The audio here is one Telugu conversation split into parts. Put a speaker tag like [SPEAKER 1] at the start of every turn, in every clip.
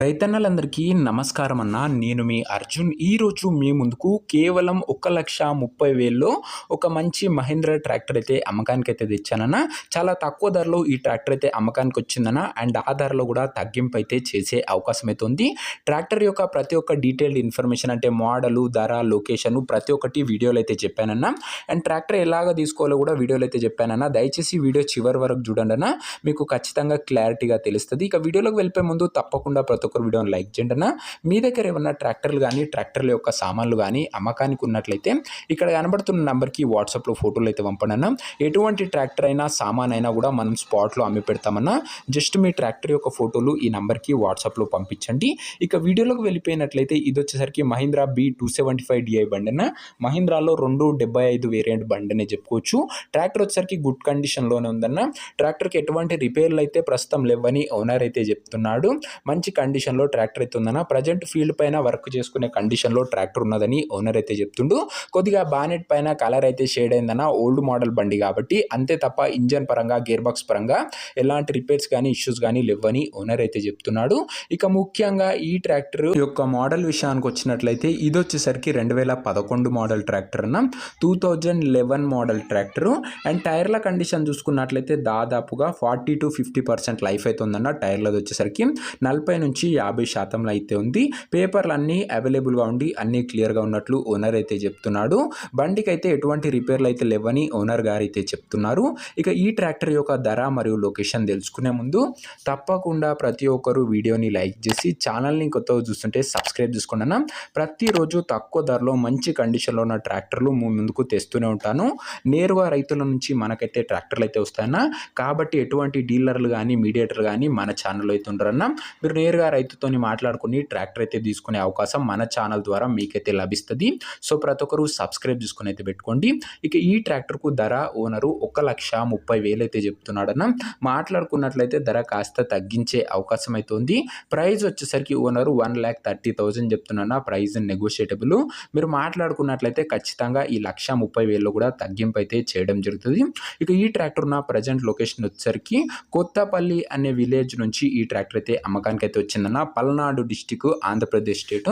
[SPEAKER 1] రైతన్నలందరికీ నమస్కారం అన్న. నేను మీ అర్జున్. ఈరోజు మీ ముందుకు కేవలం 1,30,000లో ఒక మంచి మహీంద్రా ట్రాక్టర్ అయితే అమ్మకానికైతే తెచ్చానన్న. చాలా తక్కువ ధరలో ఈ ట్రాక్టర్ అయితే అమ్మకానికి వచ్చిందన్న. అండ్ ఆ ధరలో కూడా తగ్గింపు అయితే చేసే అవకాశం అయితే ఉంది. ట్రాక్టర్ యొక్క ప్రతి ఒక్క డీటెయిల్డ్ ఇన్ఫర్మేషన్ అంటే మోడలు, ధర, లొకేషన్ ప్రతి ఒక్కటి వీడియోలో అయితే చెప్పానన్న. అండ్ ట్రాక్టర్ ఎలాగ తీసుకోవాలో కూడా వీడియోలో అయితే చెప్పానన్న. దయచేసి వీడియో చివరి వరకు చూడండి అన్న, మీకు ఖచ్చితంగా క్లారిటీగా తెలుస్తుంది. ఇక వీడియోలోకి వెళ్ళిపోయే ముందు తప్పకుండా ప్రతి ఒక్క వీడియోని లైక్ చేయండి అన్న. మీ దగ్గర ఏమన్నా ట్రాక్టర్లు కానీ ట్రాక్టర్ల యొక్క సామాన్లు కానీ అమ్మకానికి ఉన్నట్లయితే ఇక్కడ కనబడుతున్న నెంబర్కి వాట్సాప్లో ఫోటోలు అయితే పంపండి అన్న. ఎటువంటి ట్రాక్టర్ అయినా సామాన్ అయినా కూడా మనం స్పాట్లో అమ్మి పెడతామన్నా. జస్ట్ మీ ట్రాక్టర్ యొక్క ఫోటోలు ఈ నెంబర్కి వాట్సాప్లో పంపించండి. ఇక వీడియోలోకి వెళ్ళిపోయినట్లయితే ఇది వచ్చేసరికి మహీంద్రా B275DI బండి అన్న. మహీంద్రాలో 275 వేరియంట్ బండి అనే చెప్పుకోవచ్చు. ట్రాక్టర్ వచ్చేసరికి గుడ్ కండిషన్లోనే ఉందన్న. ట్రాక్టర్కి ఎటువంటి రిపేర్లు అయితే ప్రస్తుతం లేవని ఓనర్ అయితే చెప్తున్నాడు. మంచి కండిషన్లో ట్రాక్టర్ అయితే ఉందన్న. ప్రజెంట్ ఫీల్డ్ పైన వర్క్ చేసుకునే కండిషన్లో ట్రాక్టర్ ఉన్నదని ఓనర్ అయితే చెప్తుండు. కొద్దిగా బానెట్ పైన కలర్ అయితే షేడ్ అయిందన్న. ఓల్డ్ మోడల్ బండి కాబట్టి అంతే తప్ప ఇంజన్ పరంగా గేర్ బాక్స్ పరంగా ఎలాంటి రిపేర్స్ కానీ ఇష్యూస్ కానీ లేవని ఓనర్ అయితే చెప్తున్నాడు. ఇక ముఖ్యంగా ఈ ట్రాక్టర్ యొక్క మోడల్ విషయానికి వచ్చినట్లయితే ఇది వచ్చేసరికి 2011 మోడల్ ట్రాక్టర్ అన్న. 2011 మోడల్ ట్రాక్టర్. అండ్ టైర్ల కండిషన్ చూసుకున్నట్లయితే దాదాపుగా 40 to 50% లైఫ్ అయితే ఉందన్న. టైర్లది వచ్చేసరికి 40 నుంచి 50% అయితే ఉంది. పేపర్లు అన్నీ అవైలబుల్గా ఉండి అన్నీ క్లియర్గా ఉన్నట్లు ఓనర్ అయితే చెప్తున్నాడు. బండికి అయితే ఎటువంటి రిపేర్లు అయితే లేవని ఓనర్ గారు అయితే చెప్తున్నారు. ఇక ఈ ట్రాక్టర్ యొక్క ధర మరియు లొకేషన్ తెలుసుకునే ముందు తప్పకుండా ప్రతి ఒక్కరు వీడియోని లైక్ చేసి ఛానల్ని కొత్తగా చూస్తుంటే సబ్స్క్రైబ్ చేసుకోండి అన్న. ప్రతిరోజు తక్కువ ధరలో మంచి కండిషన్లో ఉన్న ట్రాక్టర్లు ముందుకు తెస్తూనే ఉంటాను. నేరుగా రైతుల నుంచి మనకైతే ట్రాక్టర్లు అయితే వస్తాయన్న. కాబట్టి ఎటువంటి డీలర్లు కానీ మీడియేటర్లు కానీ మన ఛానల్లో అయితే ఉండరన్న. మీరు నేరుగా రైతుతోని మాట్లాడుకుని ట్రాక్టర్ అయితే తీసుకునే అవకాశం మన ఛానల్ ద్వారా మీకైతే లభిస్తుంది. సో ప్రతి ఒక్కరు సబ్స్క్రైబ్ చేసుకుని అయితే పెట్టుకోండి. ఇక ఈ ట్రాక్టర్కు ధర ఓనరు 1,30,000 అయితే చెప్తున్నాడన్న. మాట్లాడుకున్నట్లయితే ధర కాస్త తగ్గించే అవకాశం అయితే ఉంది. ప్రైస్ వచ్చేసరికి ఓనరు 1,30,000 చెప్తున్నా. ప్రైస్ నెగోషియేటబుల్. మీరు మాట్లాడుకున్నట్లయితే ఖచ్చితంగా ఈ 1,30,000లో కూడా తగ్గింపు అయితే చేయడం జరుగుతుంది. ఇక ఈ ట్రాక్టర్ ఉన్న ప్రజెంట్ లొకేషన్ వచ్చేసరికి కొత్తపల్లి అనే విలేజ్ నుంచి ఈ ట్రాక్టర్ అయితే అమ్మకానికి అయితే వచ్చిందన్న. Palnadu district, Andhra Pradesh state.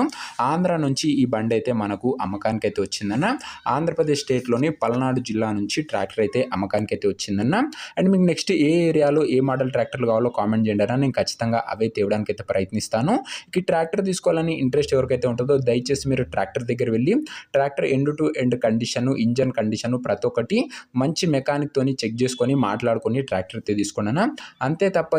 [SPEAKER 1] ఆంధ్ర నుంచి ఈ బండి అయితే మనకు అమ్మకానికి అయితే వచ్చిందన్న. ఆంధ్రప్రదేశ్ స్టేట్లోని పల్నాడు జిల్లా నుంచి ట్రాక్టర్ అయితే అమ్మకానికి అయితే వచ్చిందన్న. అండ్ మీకు నెక్స్ట్ ఏ ఏరియాలో ఏ మోడల్ ట్రాక్టర్లు కావాలో కామెంట్ చేయండి అన్న. నేను ఖచ్చితంగా అవే తేవడానికి అయితే ప్రయత్నిస్తాను. ఈ ట్రాక్టర్ తీసుకోవాలని ఇంట్రెస్ట్ ఎవరికైతే ఉంటుందో దయచేసి మీరు ట్రాక్టర్ దగ్గర వెళ్ళి tractor end to end condition, engine condition ప్రతి ఒక్కటి మంచి మెకానిక్ తోని చెక్ చేసుకొని మాట్లాడుకొని ట్రాక్టర్ అయితే తీసుకోండి అన్న. అంతే తప్ప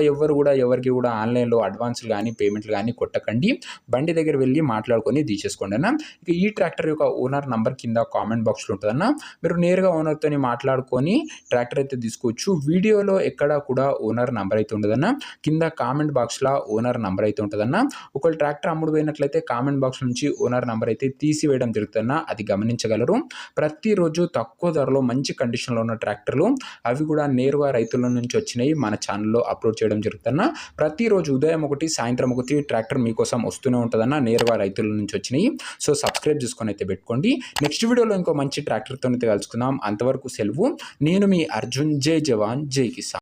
[SPEAKER 1] ఎవరికి కూడా ఆన్లైన్లో అడ్వాన్స్లు కానీ పేమెంట్లు కానీ కొట్టకండి. బండి దగ్గర వెళ్ళి మాట్లాడుకొని తీసేసుకోండి అన్న. ఇక ఈ ట్రాక్టర్ యొక్క ఓనర్ నంబర్ కింద కామెంట్ బాక్స్లో ఉంటుందన్న. మీరు నేరుగా ఓనర్తో మాట్లాడుకొని ట్రాక్టర్ అయితే తీసుకోవచ్చు. వీడియోలో ఎక్కడ కూడా ఓనర్ నంబర్ అయితే ఉండదన్న. కింద కామెంట్ బాక్స్లో ఓనర్ నంబర్ అయితే ఉంటుందన్న. ఒకవేళ ట్రాక్టర్ అమ్ముడు పోయినట్లయితే కామెంట్ బాక్స్ నుంచి ఓనర్ నంబర్ అయితే తీసివేయడం జరుగుతుందన్న. అది గమనించగలరు. ప్రతిరోజు తక్కువ ధరలో మంచి కండిషన్లో ఉన్న ట్రాక్టర్లు అవి కూడా నేరుగా రైతుల నుంచి వచ్చినాయి మన ఛానల్లో అప్లోడ్ చేయడం జరుగుతుందన్న. ప్రతిరోజు ఉదయం ఒకటి సాయంత్రం ఒకటి ట్రాక్టర్ మీకోసం వస్తూనే ఉంటుందన్న. నేరుగా రైతుల నుంచి వచ్చినాయి. సో సబ్స్క్రైబ్ చేసుకొని అయితే పెట్టుకోండి. నెక్స్ట్ వీడియోలో ఇంకో మంచి ట్రాక్టర్తో అయితే కలుసుకుందాం. అంతవరకు సెలవు. నేను మీ అర్జున్. జై జవాన్ జై కిసాన్.